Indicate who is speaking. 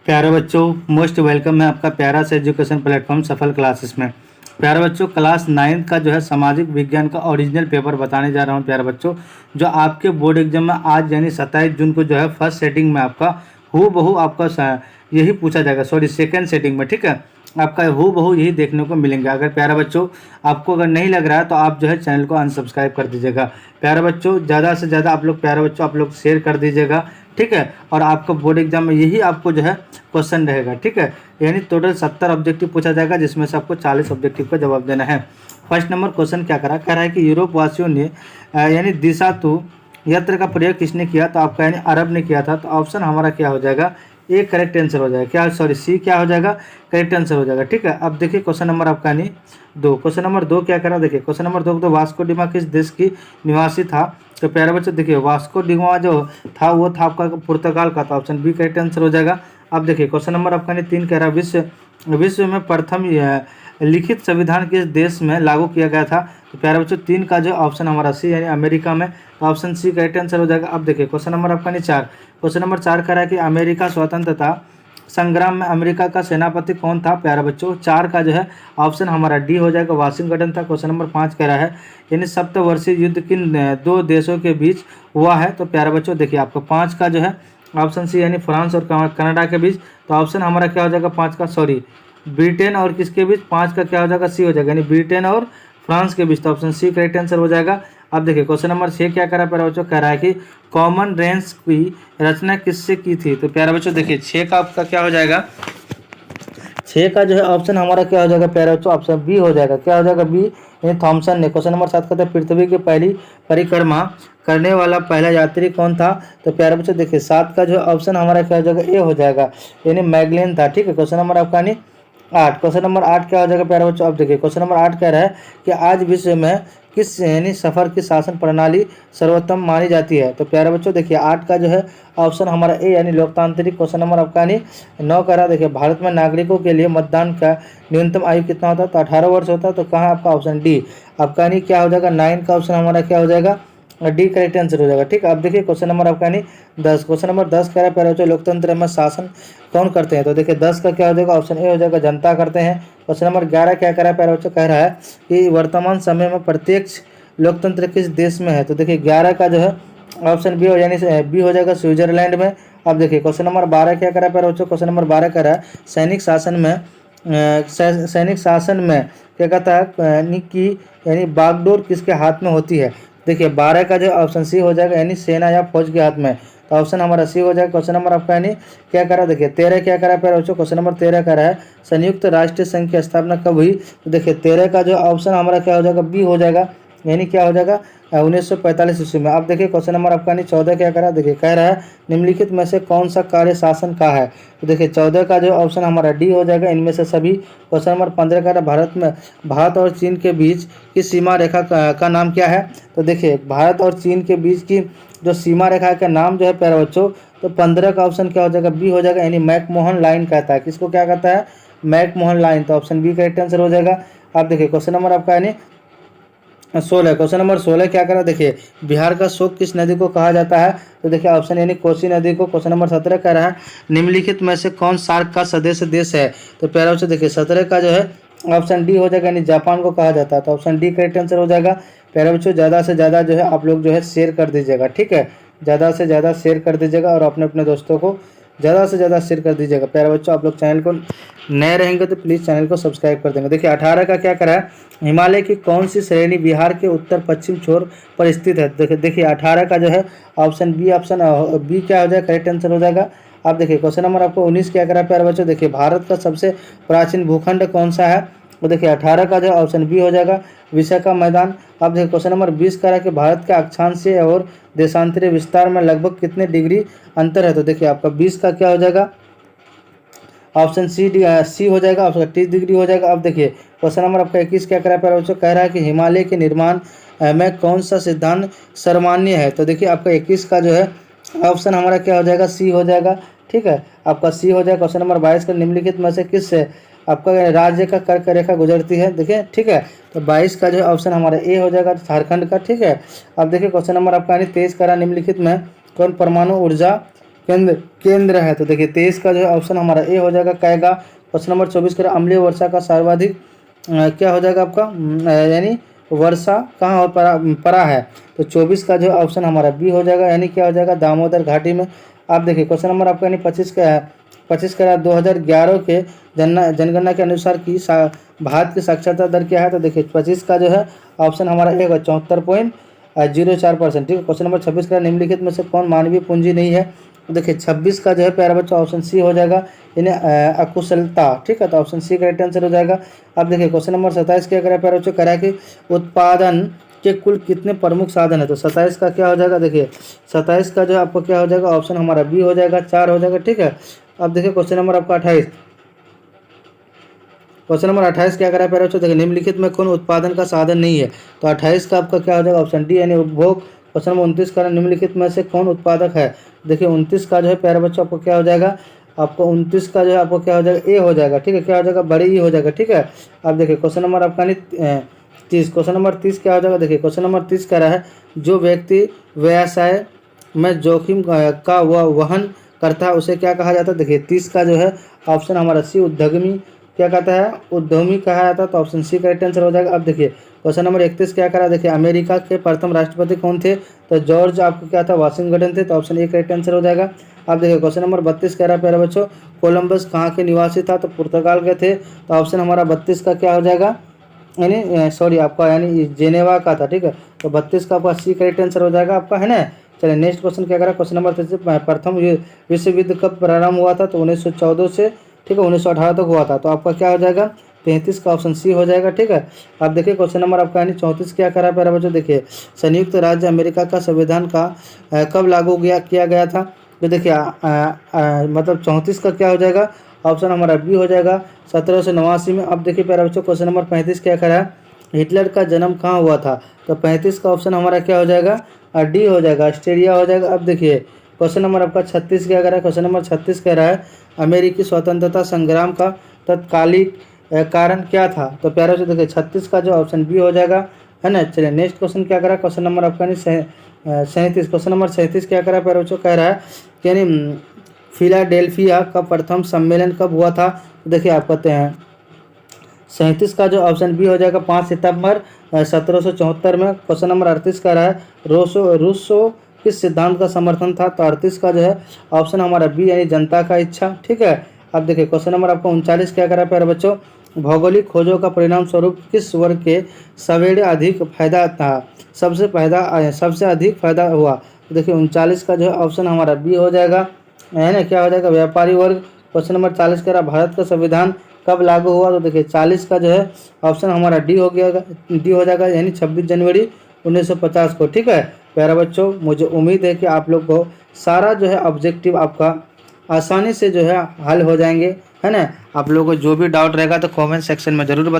Speaker 1: प्यारे बच्चों, most welcome है आपका प्यारा सा एजुकेशन प्लेटफॉर्म सफल क्लासेस में। प्यारे बच्चों, क्लास 9 का जो है सामाजिक विज्ञान का ओरिजिनल पेपर बताने जा रहा हूं। प्यारे बच्चों, जो आपके बोर्ड एग्जाम में आज यानी 27 जून को जो है फर्स्ट सेटिंग में आपका हूबहू आपका यही पूछा जाएगा, सॉरी सेकेंड सेटिंग में, ठीक है। आपका हूबहू यही देखने को मिलेंगे। अगर प्यारे बच्चों आपको अगर नहीं लग रहा है तो आप जो है चैनल को अनसब्सक्राइब कर दीजिएगा। प्यारे बच्चों, ज़्यादा से ज़्यादा आप लोग प्यारे बच्चों आप लोग शेयर कर दीजिएगा, ठीक है। और आपका बोर्ड एग्जाम में यही आपको जो है क्वेश्चन रहेगा, ठीक है। यानी टोटल 70 ऑब्जेक्टिव पूछा जाएगा, जिसमें से आपको 40 ऑब्जेक्टिव का जवाब देना है। फर्स्ट नंबर क्वेश्चन क्या कह रहा है कि यूरोप वासियों ने यानी दिशा तू यंत्र का प्रयोग किसने किया? तो आपका यानी अरब ने किया था। तो ऑप्शन हमारा क्या हो जाएगा? ए करेक्ट आंसर हो जाएगा। क्या, सॉरी सी क्या हो जाएगा? करेक्ट आंसर हो जाएगा, ठीक है। अब देखिए क्वेश्चन नंबर आपका नहीं 2, क्वेश्चन नंबर 2 क्या करा, देखिए क्वेश्चन नंबर 2 तो वास्को डिमा किस देश की निवासी था? तो प्यारे बच्चों देखिए वास्को डिमा जो था वो था आपका पुर्तगाल का, तो ऑप्शन बी करेक्ट आंसर हो जाएगा। अब देखिए क्वेश्चन नंबर आपका नहीं 3 कह रहा विश्व में प्रथम लिखित संविधान किस देश में लागू किया गया था? तो प्यारे बच्चों 3 का जो ऑप्शन हमारा सी यानी अमेरिका में, तो ऑप्शन सी करेक्ट आंसर हो जाएगा। अब देखिए क्वेश्चन नंबर आपका नहीं 4, क्वेश्चन नंबर 4 कह रहा है कि अमेरिका स्वतंत्रता संग्राम में अमेरिका का सेनापति कौन था? प्यारे बच्चों 4 का जो है ऑप्शन हमारा डी हो जाएगा, वाशिंगटन था। क्वेश्चन नंबर 5 कह रहा है यानी सप्तवर्षीय युद्ध किन 2 देशों के बीच हुआ है? तो प्यारे बच्चों देखिए आपको 5 का जो है ऑप्शन सी यानी फ्रांस और कनाडा के बीच, तो ऑप्शन हमारा क्या हो जाएगा 5 का, सॉरी ब्रिटेन और किसके बीच? 5 का क्या हो जाएगा? सी हो जाएगा, यानी ब्रिटेन और फ्रांस के बीच, तो ऑप्शन सी करेक्ट आंसर हो जाएगा। अब देखिए क्वेश्चन नंबर 6 क्या करा प्यारे बच्चों, कह रहा है कि कॉमन रेंस की रचना किससे की थी? तो प्यारे बच्चों देखिए 6 का आपका क्या हो जाएगा? 6 का जो है ऑप्शन हमारा क्या हो जाएगा प्यारे बच्चों? ऑप्शन बी हो जाएगा। क्या हो जाएगा? बी यानी थॉमसन ने। क्वेश्चन नंबर 7 कहता है पृथ्वी की पहली परिक्रमा करने वाला पहला यात्री कौन था? तो प्यारे बच्चों देखिए 7 का जो ऑप्शन हमारा क्या हो जाएगा? ए हो जाएगा, यानी मैगलेन था, ठीक है। क्वेश्चन नंबर आपका नहीं 8, क्वेश्चन नंबर 8 क्या हो जाएगा प्यारे बच्चों? अब देखिए क्वेश्चन नंबर 8 कह रहा है कि आज विश्व में किस यानी सफर की शासन प्रणाली सर्वोत्तम मानी जाती है? तो प्यारे बच्चों देखिए 8 का जो है ऑप्शन हमारा ए यानी लोकतांत्रिक। क्वेश्चन नंबर आपका नहीं 9 कह रहा है देखिए भारत में नागरिकों के लिए मतदान का न्यूनतम आयु कितना होता है? तो 18 वर्ष होता है। तो कहाँ आपका ऑप्शन डी आपका नहीं क्या हो जाएगा? 9 का ऑप्शन हमारा क्या हो जाएगा? डी करेक्ट आंसर हो जाएगा, ठीक है। अब देखिए क्वेश्चन नंबर आपका नहीं 10, क्वेश्चन नंबर 10 कह रहा है प्यारे बच्चों लोकतंत्र में शासन कौन करते हैं? तो देखिए 10 का क्या हो जाएगा? ऑप्शन ए हो जाएगा, जनता करते हैं। क्वेश्चन नंबर 11 क्या कह रहा है प्यारे बच्चों? कह रहा है कि वर्तमान समय में प्रत्यक्ष लोकतंत्र किस देश में है? तो देखिए 11 का जो है ऑप्शन बी हो यानी बी हो जाएगा स्विट्जरलैंड में। अब देखिए क्वेश्चन नंबर 12 क्या कह रहा है प्यारे बच्चों? क्वेश्चन नंबर 12 कह रहा है सैनिक शासन में क्या कहता है यानी बागडोर किसके हाथ में होती है? देखिए 12 का जो ऑप्शन सी हो जाएगा, यानी सेना या फौज के हाथ में, तो ऑप्शन हमारा सी हो जाएगा। क्वेश्चन नंबर आपका यानी क्या करा, देखिए 13 क्या करा प्यारे बच्चों? क्वेश्चन नंबर 13 कह रहा है संयुक्त राष्ट्र संघ की स्थापना कब हुई? तो देखिए 13 का जो ऑप्शन हमारा क्या हो जाएगा? बी हो जाएगा, यानी क्या हो जाएगा 1945 ईस्वी में। अब देखिए क्वेश्चन नंबर आपका नहीं 14 क्या करा, देखिए कह रहा है निम्नलिखित में से कौन सा कार्य शासन का है? तो देखिए 14 का जो ऑप्शन हमारा डी हो जाएगा, इनमें से सभी। क्वेश्चन नंबर 15 कह रहा है भारत और चीन के बीच की सीमा रेखा का नाम क्या है? तो देखिए भारत और चीन के बीच की जो सीमा रेखा का नाम जो है प्यारे बच्चों, तो 15 का ऑप्शन क्या हो जाएगा? बी हो जाएगा, यानी मैकमोहन लाइन कहता है। किसको क्या कहता है? मैकमोहन लाइन, तो ऑप्शन बी करेक्ट आंसर हो जाएगा। आप देखिए क्वेश्चन नंबर आपका यानी 16, क्वेश्चन नंबर 16 क्या करा, देखिए बिहार का शोक किस नदी को कहा जाता है? तो देखिए ऑप्शन यानी कोसी नदी को। क्वेश्चन नंबर 17 कह रहा है निम्नलिखित में से कौन सार्क का सदस्य देश है? तो प्यारे बच्चों देखिए 17 का जो है ऑप्शन डी हो जाएगा, यानी जापान को कहा जाता है, तो ऑप्शन डी करेक्ट आंसर हो जाएगा। प्यारे बच्चों ज़्यादा से ज़्यादा जो है आप लोग जो है शेयर कर दीजिएगा, ठीक है। ज़्यादा से ज़्यादा शेयर कर दीजिएगा और अपने अपने दोस्तों को ज़्यादा से ज़्यादा शेयर कर दीजिएगा। प्यारे बच्चों आप लोग चैनल को नए रहेंगे तो प्लीज़ चैनल को सब्सक्राइब कर देंगे। देखिए 18 का क्या करा है हिमालय की कौन सी श्रेणी बिहार के उत्तर पश्चिम छोर पर स्थित है? देखिए 18 का जो है ऑप्शन बी क्या हो जाएगा? करेक्ट आंसर हो जाएगा। अब देखिए क्वेश्चन नंबर आपको 19 क्या करा प्यारे बच्चों? देखिए भारत का सबसे प्राचीन भूखंड कौन सा है? तो देखिए 18 का जो ऑप्शन बी हो जाएगा, विशाखा मैदान। अब देखिए क्वेश्चन नंबर 20 कह रहा है कि भारत के अक्षांशीय और देशांतरीय विस्तार में लगभग कितने डिग्री अंतर है? तो देखिए आपका 20 का क्या हो जाएगा? ऑप्शन सी हो जाएगा, ऑप्शन 30 डिग्री हो जाएगा। अब देखिए क्वेश्चन नंबर आपका 21 क्या कह रहा है बच्चों? कह रहा है कि हिमालय के निर्माण में कौन सा सिद्धांत सर्वमान्य है? तो देखिए आपका 21 का जो है ऑप्शन हमारा क्या हो जाएगा? सी हो जाएगा, ठीक है। आपका सी हो जाएगा। क्वेश्चन नंबर 22 का निम्नलिखित में से किस आपका राज्य का कर्क रेखा गुजरती है? देखिए ठीक है, तो 22 का जो ऑप्शन हमारा ए हो जाएगा, झारखंड का, ठीक है। अब देखिए क्वेश्चन नंबर आपका 23 कह रहा निम्नलिखित में कौन परमाणु ऊर्जा केंद्र केंद्र है। तो देखिए 23 का जो है ऑप्शन हमारा ए हो जाएगा कैगा। क्वेश्चन नंबर 24 का अम्लीय वर्षा का सर्वाधिक क्या हो जाएगा आपका यानी वर्षा कहाँ और परा है। तो 24 का जो ऑप्शन हमारा बी हो जाएगा, यानी क्या हो जाएगा दामोदर घाटी में। आप देखिए क्वेश्चन नंबर आपका यानी 25 का है, 25 का 2011 के जनगणना के अनुसार की भारत की साक्षरता दर क्या है। तो देखिए 25 का जो है ऑप्शन हमारा ए होगा 74.04%। ठीक है। क्वेश्चन नंबर 26 का निम्नलिखित में से कौन मानवीय पूंजी नहीं है। तो देखिए 26 का जो है प्यारा बच्चा ऑप्शन सी हो जाएगा, यानी अकुशलता। ठीक है। तो ऑप्शन सी करेक्ट आंसर हो जाएगा। अब देखिए क्वेश्चन नंबर 27 क्या करें प्यारा बच्चों, करा कि उत्पादन के कुल कितने प्रमुख साधन है। तो 27 का क्या हो जाएगा, देखिए 27 का जो है आपको क्या हो जाएगा ऑप्शन हमारा बी हो जाएगा, 4 हो जाएगा। ठीक है। अब देखिए क्वेश्चन नंबर आपका 28, क्वेश्चन नंबर 28 क्या करा प्यारे बच्चों, देखिए निम्नलिखित में कौन उत्पादन का साधन नहीं है। तो 28 का आपका क्या हो जाएगा ऑप्शन डी यानी उपभोग। क्वेश्चन नंबर 29 का निम्नलिखित में से कौन उत्पादक है। देखिए 29 का जो है प्यारे बच्चों आपको क्या हो जाएगा, आपको 29 का जो है आपको क्या हो जाएगा ए हो जाएगा। ठीक है। क्या हो जाएगा बड़ी ई हो जाएगा। ठीक है। अब देखिए क्वेश्चन नंबर आपका 30, क्वेश्चन नंबर 30 क्या हो जाएगा, देखिए क्वेश्चन नंबर 30 कह रहा है जो व्यक्ति व्यवसाय में जोखिम का वहन करता है उसे क्या कहा जाता है। देखिए 30 का जो है ऑप्शन हमारा सी उद्यमी क्या कहता है, उद्यमी कहा जाता है। तो ऑप्शन सी करेक्ट आंसर हो जाएगा। अब देखिए क्वेश्चन नंबर 31 क्या करा, देखिए अमेरिका के प्रथम राष्ट्रपति कौन थे। तो जॉर्ज आपको क्या था वाशिंगटन थे। तो ऑप्शन ए करेक्ट आंसर हो जाएगा। अब देखिए क्वेश्चन नंबर 32 कह रहा है प्यारे बच्चों कोलंबस कहाँ के निवासी था। तो पुर्तगाल के थे। तो ऑप्शन हमारा 32 का क्या हो जाएगा, यानी सॉरी आपका यानी जेनेवा का था। ठीक है। तो 32 का आपका सी करेक्ट आंसर हो जाएगा आपका, है ना। चलिए नेक्स्ट क्वेश्चन क्या करा, क्वेश्चन नंबर 33 प्रथम विश्व युद्ध कब प्रारंभ हुआ था। तो 1914 से ठीक है 1918 तक हुआ था। तो आपका क्या हो जाएगा 33 का ऑप्शन सी हो जाएगा। ठीक है। अब देखिए क्वेश्चन नंबर आपका यानी 34 क्या करा प्यारे बच्चों, देखिए संयुक्त राज्य अमेरिका का संविधान का कब लागू किया गया था। तो देखिए मतलब 34 का क्या हो जाएगा ऑप्शन हमारा बी हो जाएगा 1789 में। अब देखिए प्यारे बच्चों क्वेश्चन नंबर 35 क्या करा है हिटलर का जन्म कहाँ हुआ था। तो 35 का ऑप्शन हमारा क्या हो जाएगा डी हो जाएगा, ऑस्ट्रेलिया हो जाएगा। अब देखिए क्वेश्चन नंबर आपका 36 क्या कह रहा है, क्वेश्चन नंबर 36 कह रहा है अमेरिकी स्वतंत्रता संग्राम का तत्कालिक कारण क्या था। तो प्यारे बच्चों देखिए 36 का जो ऑप्शन बी हो जाएगा, है ना। चलिए नेक्स्ट क्वेश्चन क्या करा, क्वेश्चन नंबर आपका नहीं 37, क्वेश्चन नंबर 37 क्या करा प्यारे बच्चों, कह रहा है कि यानी फिलाडेल्फिया का प्रथम सम्मेलन कब हुआ था। तो देखिए आप कहते हैं 37 का जो ऑप्शन बी हो जाएगा 5 सितंबर 1774 में। क्वेश्चन नंबर 38 का रहा है रूसो किस सिद्धांत का समर्थन था। तो 38 का जो है ऑप्शन हमारा बी यानी जनता का इच्छा। ठीक है। अब देखिए क्वेश्चन नंबर आपका 39 क्या करा प्यारे बच्चों भौगोलिक खोजों का परिणाम स्वरूप किस वर्ग के सवेरे अधिक फायदा था, सबसे अधिक फायदा हुआ। तो देखिए 39 का जो है ऑप्शन हमारा बी हो जाएगा, है ना। क्या हो जाएगा व्यापारी वर्ग। क्वेश्चन नंबर 40 कह रहा भारत का संविधान कब लागू हुआ। तो देखिए 40 का जो है ऑप्शन हमारा डी हो गया, डी हो जाएगा यानी 26 जनवरी 1950 को। ठीक है प्यारा बच्चों मुझे उम्मीद है कि आप लोग को सारा जो है ऑब्जेक्टिव आपका आसानी से जो है हल हो जाएंगे, है ना। आप लोगों को जो भी डाउट रहेगा तो कमेंट सेक्शन में ज़रूर बताएं।